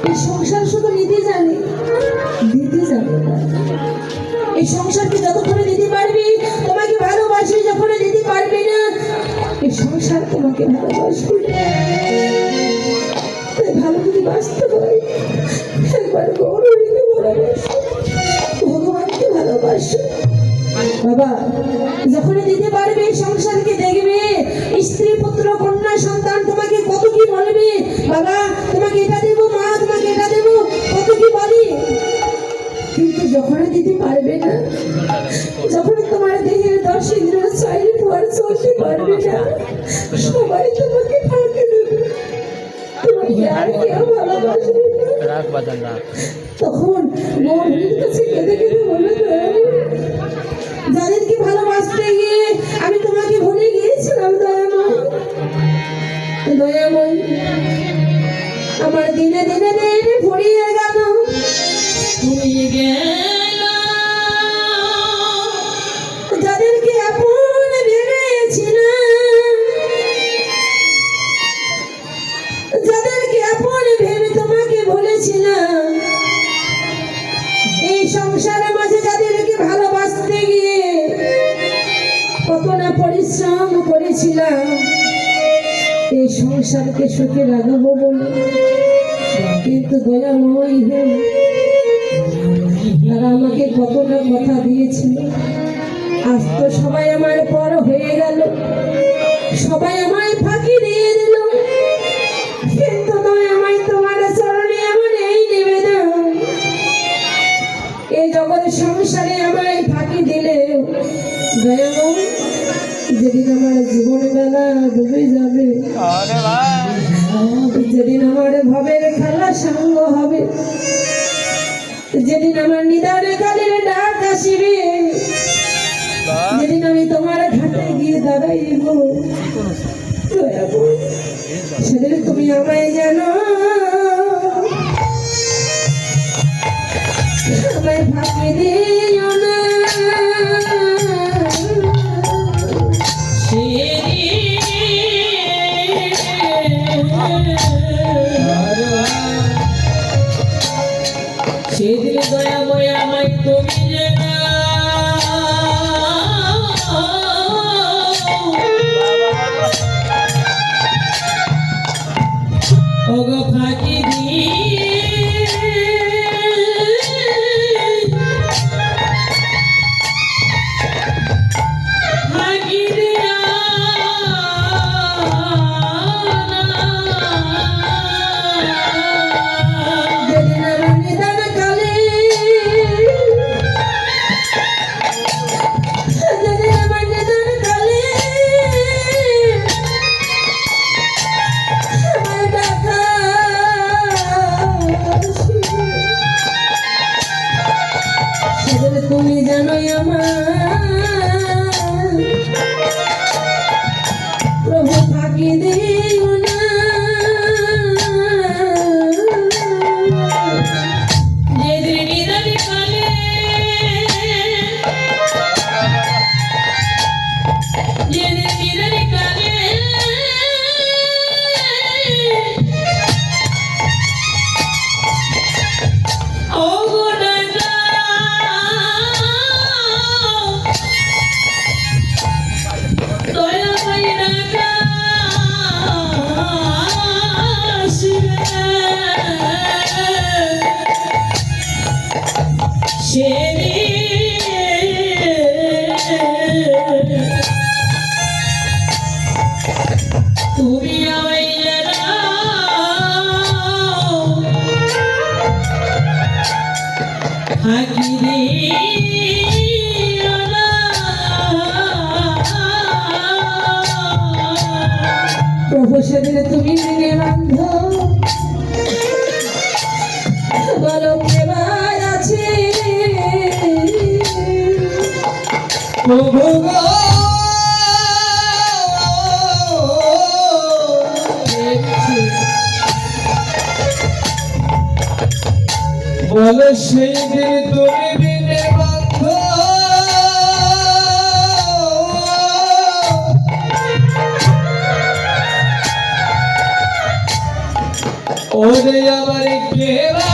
এই সংসার শুধু নিতে জানে, দিতে জানে না। এই সংসারকে যতক্ষণ দিতে পারবি, তোমাকে ভালোবাসি, যখন দিতে পারবি না এই সংসার তোমাকে ভালোবাসবে। তাই ভালো যদি বাঁচতে হয় একবার গৌরীকে ভালোবাসো, ভগবানকে ভালোবাসো। বাবা যখন দিতে পারবে সংসারকে দেখবে, স্ত্রী পুত্র কন্যা সন্তান তোমাকে কত কি বলবে, বাবা তোমাকে এটা দেবো, মা তোমাকে এটা দেবো, কত কি বলি। কিন্তু যখন দিতে পারবে না, যখন তোমার দেহের 10 ইন্দ্রিয় 6 পর চলতে পারবে না, সবাই তোমাকে ফাঁকি দেবে, তোমাকে আর কেউ ভালোবাসবে না। তখন গৌরীর কাছে কেঁদে কেঁদে বলে, যাদেরকে ভালোবাসতে গিয়ে আমি তোমাকে ভুলে গিয়েছিলাম দয়াময়, দয়াময় আমার দিনে দিনে দিন ফুরিয়ে গেল, ফুরিয়ে গেল। যাদেরকে আপন ভেবেছিলাম, যাদেরকে আপন ভেবে তোমাকে বলেছিলাম, এই সংসারের মাঝে যাদেরকে ভালোবাসতে গিয়ে কত না পরিশ্রম করেছিলাম এই সংসারকে সুখে লাগাবো বলে, কিন্তু দয়াময় তারা আমাকে কত না কথা দিয়েছিল। আজ তো সবাই আমার পর হয়ে গেল, সবাই আমায় ফাঁকি দিয়ে দিল, কিন্তু দয়াময় তোমার চরণে আমার এই নিবেদন, এই জগৎ সংসারে আমায় ফাঁকি দিলে দয়াময় যেদিন আমার জীবন বেলা ডুবে যাবে, যেদিন আমার ভবের খেলা সাঙ্গ হবে, যেদিন আমার নিদানে কালের ডাক আসিবে, যেদিন আমি তোমার ঘাটে গিয়ে দাঁড়াইব, সেদিন তুমি আমায় জানো, আমায় ফাঁকি দিও না। সেদিন দয়াময় আমায় তুমি জানা, ওগো ফাঁকি দিয়ে তুমি জানোই আমার প্রভু ফাঁকি দিও না, যেদিন নিদানে কালে, যেদিন নিদানে কালে তুমি আমায় জানাও, ফাঁকি দিও না। প্রভু সেদিন তুমি দিনে বান্ধ, বলো কেবার আছে প্রভু গো, বলে সেই দিন তুমি বিনে বান্ধ, ওরে আবার কেরা